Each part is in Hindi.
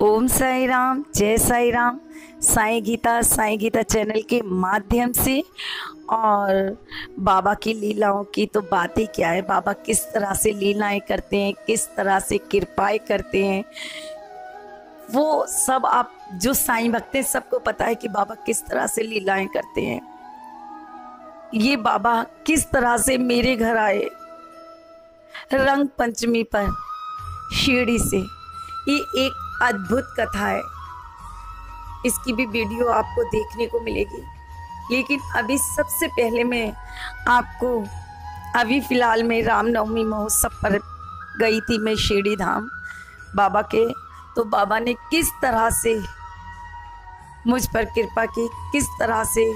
ओम साई राम, जय साई राम। साईं गीता चैनल के माध्यम से और बाबा की लीलाओं की तो बात ही क्या है। बाबा किस तरह से लीलाएं करते हैं, किस तरह से कृपाएं करते हैं, वो सब आप जो साईं भक्त हैं सबको पता है कि बाबा किस तरह से लीलाएं करते हैं। ये बाबा किस तरह से मेरे घर आए रंग पंचमी पर शिरडी से, ये एक अद्भुत कथा है। इसकी भी वीडियो आपको देखने को मिलेगी, लेकिन अभी सबसे पहले मैं आपको अभी फ़िलहाल में रामनवमी महोत्सव पर गई थी मैं शिरडी धाम बाबा के। तो बाबा ने किस तरह से मुझ पर कृपा की, किस तरह से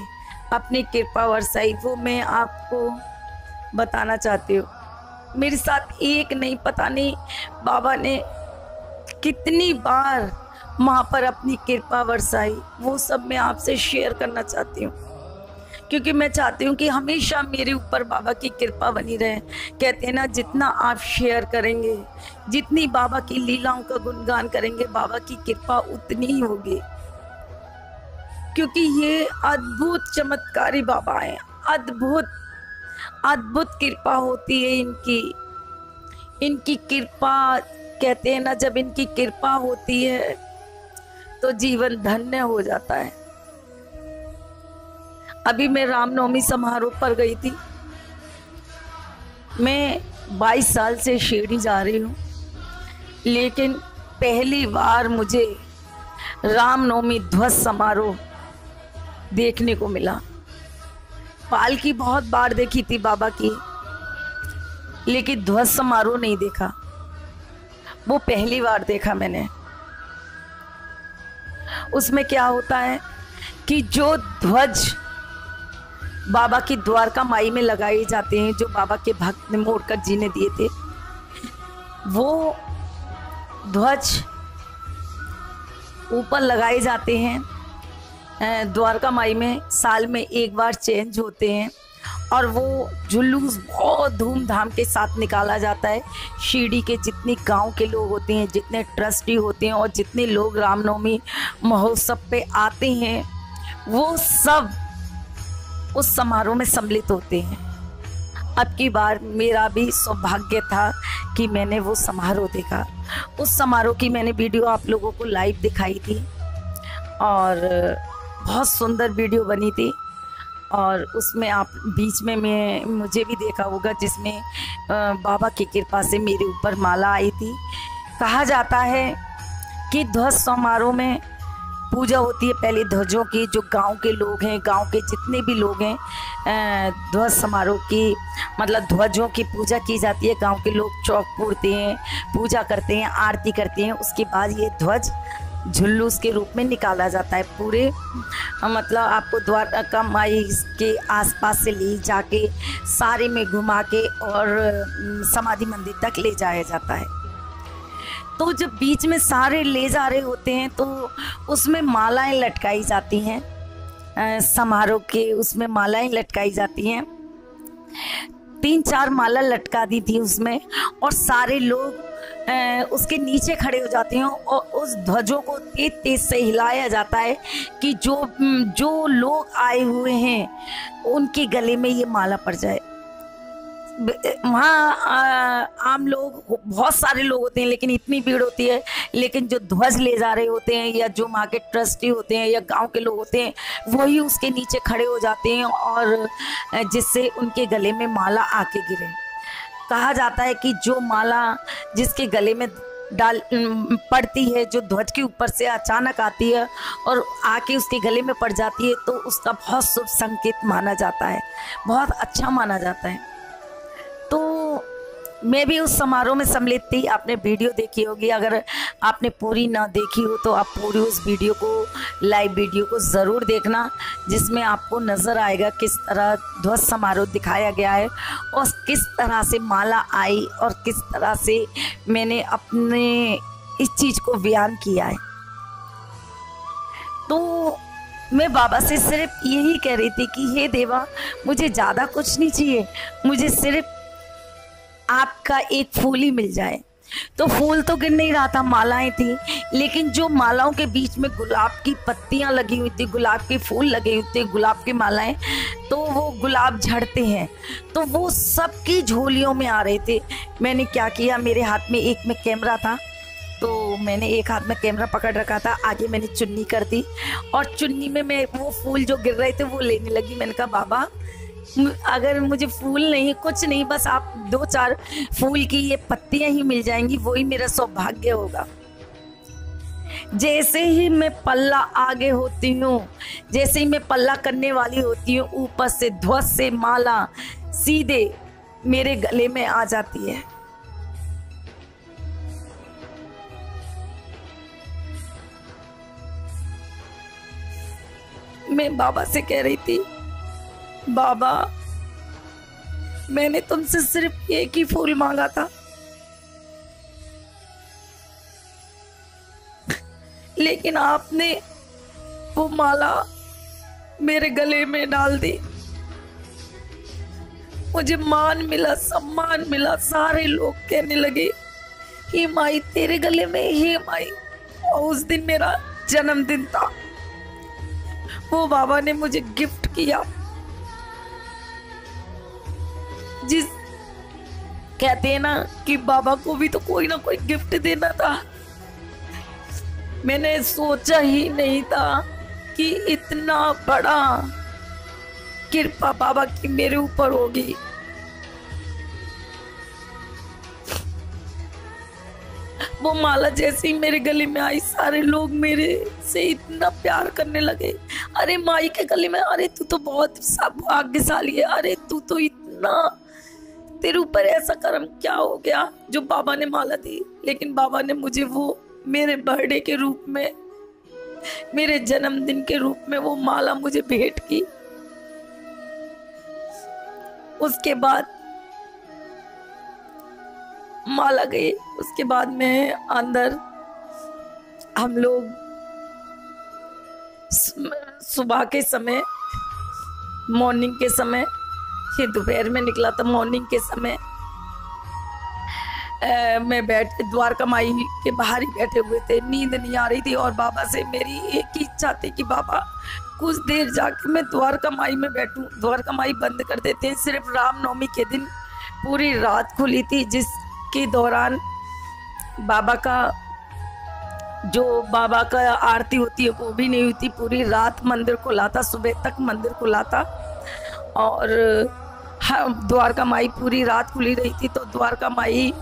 अपनी कृपा बरसाई, वो मैं आपको बताना चाहती हूँ। मेरे साथ एक नहीं, पता नहीं बाबा ने कितनी बार वहाँ पर अपनी कृपा बरसाई, वो सब मैं आपसे शेयर करना चाहती हूँ, क्योंकि मैं चाहती हूँ कि हमेशा मेरे ऊपर बाबा की कृपा बनी रहे। कहते हैं ना, जितना आप शेयर करेंगे, जितनी बाबा की लीलाओं का गुणगान करेंगे, बाबा की कृपा उतनी ही होगी, क्योंकि ये अद्भुत चमत्कारी बाबा हैं। अद्भुत कृपा होती है इनकी कृपा। कहते हैं ना, जब इनकी कृपा होती है तो जीवन धन्य हो जाता है। अभी मैं रामनवमी समारोह पर गई थी। मैं 22 साल से शिरडी जा रही हूँ, लेकिन पहली बार मुझे रामनवमी ध्वज समारोह देखने को मिला। पालकी बहुत बार देखी थी बाबा की, लेकिन ध्वज समारोह नहीं देखा। वो पहली बार देखा मैंने। उसमें क्या होता है कि जो ध्वज बाबा की द्वारका माई में लगाए जाते हैं, जो बाबा के भक्त ने मोड़कर जी ने दिए थे, वो ध्वज ऊपर लगाए जाते हैं द्वारका माई में। साल में एक बार चेंज होते हैं और वो जुलूस बहुत धूमधाम के साथ निकाला जाता है। शिरडी के जितने गांव के लोग होते हैं, जितने ट्रस्टी होते हैं और जितने लोग रामनवमी महोत्सव पे आते हैं, वो सब उस समारोह में सम्मिलित होते हैं। अब की बार मेरा भी सौभाग्य था कि मैंने वो समारोह देखा। उस समारोह की मैंने वीडियो आप लोगों को लाइव दिखाई थी और बहुत सुंदर वीडियो बनी थी। और उसमें आप बीच में मुझे भी देखा होगा, जिसमें बाबा की कृपा से मेरे ऊपर माला आई थी। कहा जाता है कि ध्वज समारोह में पूजा होती है पहले ध्वजों की। जो गांव के लोग हैं, गांव के जितने भी लोग हैं, ध्वज समारोह की मतलब ध्वजों की पूजा की जाती है। गांव के लोग चौक पूरते हैं, पूजा करते हैं, आरती करते हैं। उसके बाद ये ध्वज जुलूस के रूप में निकाला जाता है। पूरे मतलब आपको द्वारका माई के आसपास से ले जाके सारे में घुमा के और समाधि मंदिर तक ले जाया जाता है। तो जब बीच में सारे ले जा रहे होते हैं तो उसमें मालाएं लटकाई जाती हैं। समारोह के उसमें मालाएं लटकाई जाती हैं। 3-4 माला लटका दी थी उसमें, और सारे लोग उसके नीचे खड़े हो जाते हैं और उस ध्वजों को तेज तेज से हिलाया जाता है कि जो लोग आए हुए हैं उनके गले में ये माला पड़ जाए। वहाँ आम लोग बहुत सारे लोग होते हैं, लेकिन इतनी भीड़ होती है, लेकिन जो ध्वज ले जा रहे होते हैं या जो वहाँ के ट्रस्टी होते हैं या गांव के लोग होते हैं, वही उसके नीचे खड़े हो जाते हैं और जिससे उनके गले में माला आके गिरे। कहा जाता है कि जो माला जिसके गले में पड़ती है, जो ध्वज के ऊपर से अचानक आती है और आके उसके गले में पड़ जाती है, तो उसका बहुत शुभ संकेत माना जाता है, बहुत अच्छा माना जाता है। तो मैं भी उस समारोह में सम्मिलित थी। आपने वीडियो देखी होगी, अगर आपने पूरी ना देखी हो तो आप पूरी उस वीडियो को, लाइव वीडियो को ज़रूर देखना, जिसमें आपको नज़र आएगा किस तरह ध्वज समारोह दिखाया गया है और किस तरह से माला आई और किस तरह से मैंने अपने इस चीज़ को बयान किया है। तो मैं बाबा से सिर्फ यही कह रही थी कि हे देवा, मुझे ज़्यादा कुछ नहीं चाहिए, मुझे सिर्फ आपका एक फूल ही मिल जाए, तो फूल तो गिर नहीं रहा था, मालाएं थी, लेकिन जो मालाओं के बीच में गुलाब की पत्तियां लगी हुई थी, गुलाब के फूल लगे हुए थे, गुलाब की मालाएं, तो वो गुलाब झड़ते हैं, तो वो सबकी झोलियों में आ रहे थे। मैंने क्या किया, मेरे हाथ में एक में कैमरा था, तो मैंने एक हाथ में कैमरा पकड़ रखा था, आगे मैंने चुन्नी कर दी और चुन्नी में मैं वो फूल जो गिर रहे थे वो लेने लगी। मैंने कहा बाबा अगर मुझे फूल नहीं, कुछ नहीं, बस आप 2-4 फूल की ये पत्तियां ही मिल जाएंगी, वही मेरा सौभाग्य होगा। जैसे ही मैं पल्ला आगे होती हूँ, जैसे ही मैं पल्ला करने वाली होती हूँ, ऊपर से ध्वज से माला सीधे मेरे गले में आ जाती है। मैं बाबा से कह रही थी, बाबा मैंने तुमसे सिर्फ एक ही फूल मांगा था, लेकिन आपने वो माला मेरे गले में डाल दी। मुझे मान मिला, सम्मान मिला, सारे लोग कहने लगे हे माई तेरे गले में, हे माई। और उस दिन मेरा जन्मदिन था, वो बाबा ने मुझे गिफ्ट किया। जिस कहते हैं ना कि बाबा को भी तो कोई ना कोई गिफ्ट देना था। मैंने सोचा ही नहीं था कि इतना बड़ा कृपा बाबा की मेरे ऊपर होगी। वो माला जैसे ही मेरे गले में आई, सारे लोग मेरे से इतना प्यार करने लगे। अरे माई के गले में, अरे तू तो बहुत भाग्यशाली है, अरे तू तो इतना, तेरे ऊपर ऐसा कर्म क्या हो गया जो बाबा ने माला दी। लेकिन बाबा ने मुझे वो मेरे बर्थडे के रूप में, मेरे जन्मदिन के रूप में वो माला मुझे भेंट की। उसके बाद माला गई, उसके बाद में अंदर हम लोग सुबह के समय, मॉर्निंग के समय, ये दोपहर में निकला था, मॉर्निंग के समय मैं द्वारका माई के बाहर ही बैठे हुए थे, नींद नहीं आ रही थी और बाबा से मेरी एक ही इच्छा थी कि बाबा कुछ देर जाके मैं द्वारका माई में बैठूं। द्वारका माई बंद कर देते हैं, सिर्फ रामनवमी के दिन पूरी रात खुली थी, जिसके दौरान बाबा का आरती होती है वो भी नहीं हुई थी। पूरी रात मंदिर खुला था, सुबह तक मंदिर खुला था और द्वारका माई पूरी रात खुली रही थी। तो द्वारका माई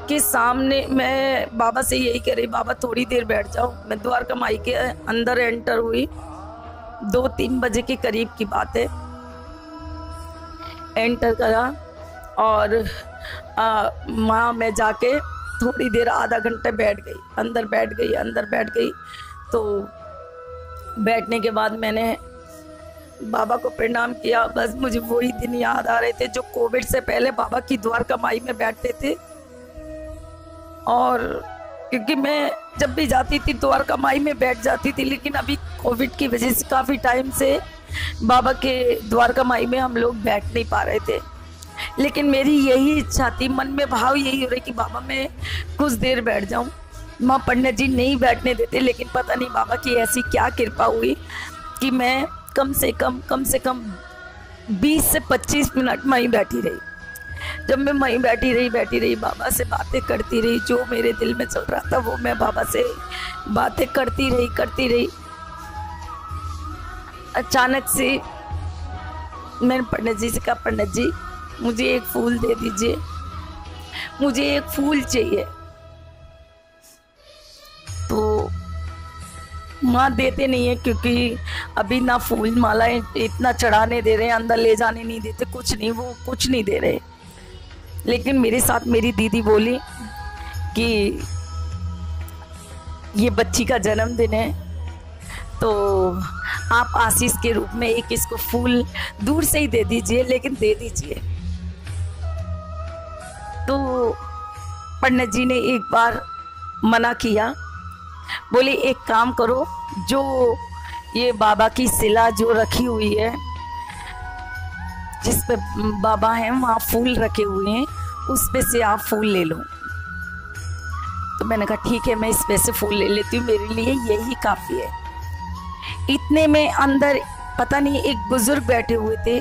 के सामने मैं बाबा से यही कह रही, बाबा थोड़ी देर बैठ जाओ। मैं द्वारका माई के अंदर एंटर हुई, 2-3 बजे के करीब की बात है। एंटर करा और माँ मैं जाके थोड़ी देर, आधा घंटे बैठ गई, अंदर बैठ गई। तो बैठने के बाद मैंने बाबा को प्रणाम किया। बस मुझे वही दिन याद आ रहे थे जो कोविड से पहले बाबा की द्वारका माई में बैठते थे। और क्योंकि मैं जब भी जाती थी द्वारका माई में बैठ जाती थी, लेकिन अभी कोविड की वजह से काफ़ी टाइम से बाबा के द्वारका माई में हम लोग बैठ नहीं पा रहे थे। लेकिन मेरी यही इच्छा थी, मन में भाव यही हो रही कि बाबा मैं कुछ देर बैठ जाऊं। माँ पंडित जी नहीं बैठने देते, लेकिन पता नहीं बाबा की ऐसी क्या कृपा हुई कि मैं कम से कम 20 से 25 मिनट वहीं बैठी रही। जब मैं वहीं बैठी रही बाबा से बातें करती रही, जो मेरे दिल में चल रहा था वो मैं बाबा से बातें करती रही। अचानक से मैंने पंडित जी से कहा, पंडित जी मुझे एक फूल दे दीजिए, मुझे एक फूल चाहिए। तो माँ देते नहीं है, क्योंकि अभी ना फूल मालाएं इतना चढ़ाने दे रहे हैं, अंदर ले जाने नहीं देते, कुछ नहीं, वो कुछ नहीं दे रहे। लेकिन मेरे साथ मेरी दीदी बोली कि ये बच्ची का जन्मदिन है, तो आप आशीष के रूप में एक इसको फूल दूर से ही दे दीजिए, लेकिन दे दीजिए। तो पंडित जी ने एक बार मना किया, बोले एक काम करो, जो ये बाबा की शिला जो रखी हुई है, जिस पे बाबा हैं वहाँ फूल रखे हुए हैं, उस पे से आप फूल ले लो। तो मैंने कहा ठीक है, मैं इस पैसे फूल ले लेती हूँ, मेरे लिए यही काफ़ी है। इतने में अंदर पता नहीं एक बुजुर्ग बैठे हुए थे,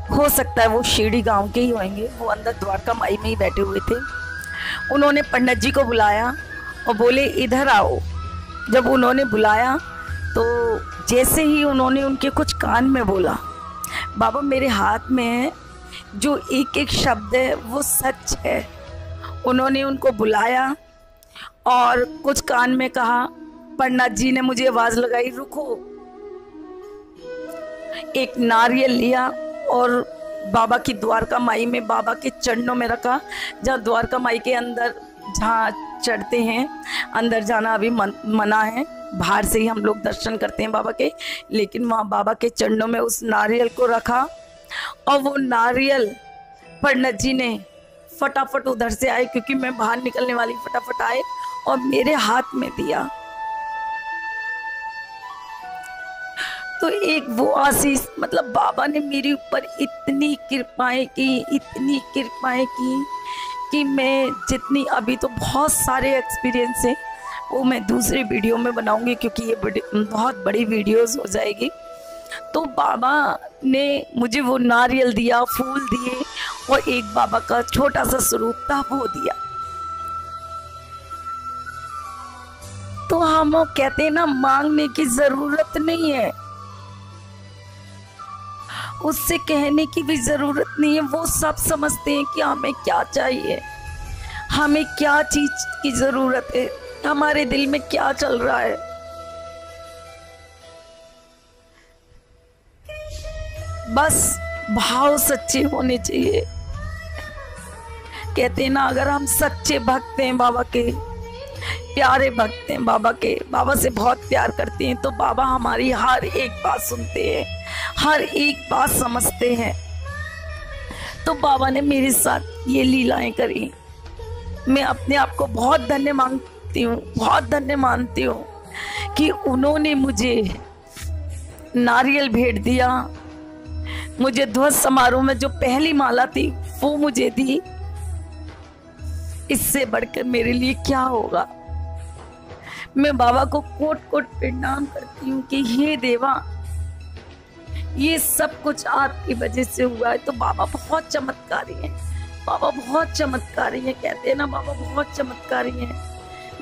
हो सकता है वो शिरडी गांव के ही होंगे, वो अंदर द्वारका माई में ही बैठे हुए थे। उन्होंने पंडित जी को बुलाया और बोले इधर आओ। जब उन्होंने बुलाया तो जैसे ही उन्होंने उनके कुछ कान में बोला, बाबा मेरे हाथ में है, जो एक एक शब्द है वो सच है। उन्होंने उनको बुलाया और कुछ कान में कहा। पंडित जी ने मुझे आवाज़ लगाई, रुको। एक नारियल लिया और बाबा की द्वारका माई में, बाबा के चरणों में रखा। जहाँ द्वारका माई के अंदर जहाँ चढ़ते हैं, अंदर जाना अभी मना है, बाहर से ही हम लोग दर्शन करते हैं बाबा के, लेकिन वहाँ बाबा के चरणों में उस नारियल को रखा और वो नारियल पंडित जी ने फटाफट उधर से आए, क्योंकि मैं बाहर निकलने वाली, फटाफट आए और मेरे हाथ में दिया। तो एक वो आशीष, मतलब बाबा ने मेरे ऊपर इतनी कृपाएं की, इतनी कृपाएं की कि मैं जितनी, अभी तो बहुत सारे एक्सपीरियंस हैं, वो मैं दूसरे वीडियो में बनाऊंगी क्योंकि ये बहुत बड़ी वीडियोस हो जाएगी। तो बाबा ने मुझे वो नारियल दिया, फूल दिए और एक बाबा का छोटा सा स्वरूप था वो दिया। तो हम कहते हैं ना, मांगने की जरूरत नहीं है, उससे कहने की भी जरूरत नहीं है। वो सब समझते हैं कि हमें क्या चाहिए, हमें क्या चीज की जरूरत है, हमारे दिल में क्या चल रहा है। बस भाव सच्चे होने चाहिए। कहते हैं ना, अगर हम सच्चे भक्त हैं बाबा के, प्यारे भक्त हैं बाबा के, बाबा से बहुत प्यार करते हैं, तो बाबा हमारी हर एक बात सुनते हैं, हर एक बात समझते हैं। तो बाबा ने मेरे साथ ये लीलाएं करी। मैं अपने आप को बहुत धन्य मानती हूँ, बहुत धन्य मानती हूँ कि उन्होंने मुझे नारियल भेंट दिया। मुझे ध्वज समारोह में जो पहली माला थी वो मुझे दी। इससे बढ़कर मेरे लिए क्या होगा। मैं बाबा को कोट कोट प्रणाम करती हूँ कि हे देवा, ये सब कुछ आपकी वजह से हुआ है। तो बाबा बहुत चमत्कारी हैं, बाबा बहुत चमत्कारी हैं। कहते हैं ना, बाबा बहुत चमत्कारी हैं।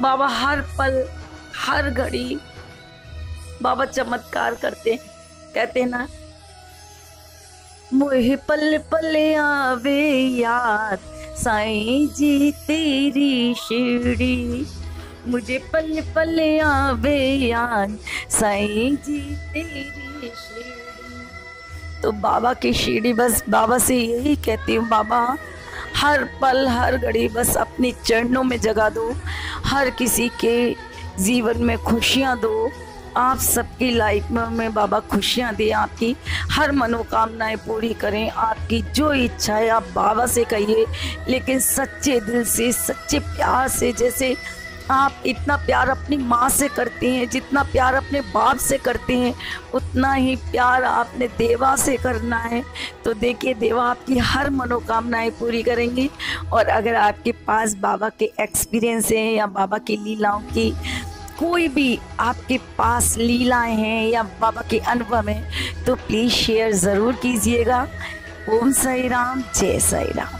बाबा हर पल हर घड़ी बाबा चमत्कार करते हैं। कहते हैं ना, मोहे पल पल आवे याद साईं जी तेरी शिरडी, मुझे पल पल आवे याद साईं जी तेरी शिरडी। तो बाबा की शिरडी, बस बाबा से यही कहती हूँ, बाबा हर पल हर घड़ी बस अपने चरणों में जगा दो, हर किसी के जीवन में खुशियाँ दो। आप सबकी लाइफ में बाबा खुशियाँ दें, आपकी हर मनोकामनाएं पूरी करें। आपकी जो इच्छा है आप बाबा से कहिए, लेकिन सच्चे दिल से, सच्चे प्यार से। जैसे आप इतना प्यार अपनी माँ से करते हैं, जितना प्यार अपने बाप से करते हैं, उतना ही प्यार आपने देवा से करना है। तो देखिए, देवा आपकी हर मनोकामनाएं पूरी करेंगे। और अगर आपके पास बाबा के एक्सपीरियंस हैं या बाबा की लीलाओं की कोई भी आपके पास लीलाएं हैं या बाबा के अनुभव हैं, तो प्लीज़ शेयर ज़रूर कीजिएगा। ओम साई राम, जय साई राम।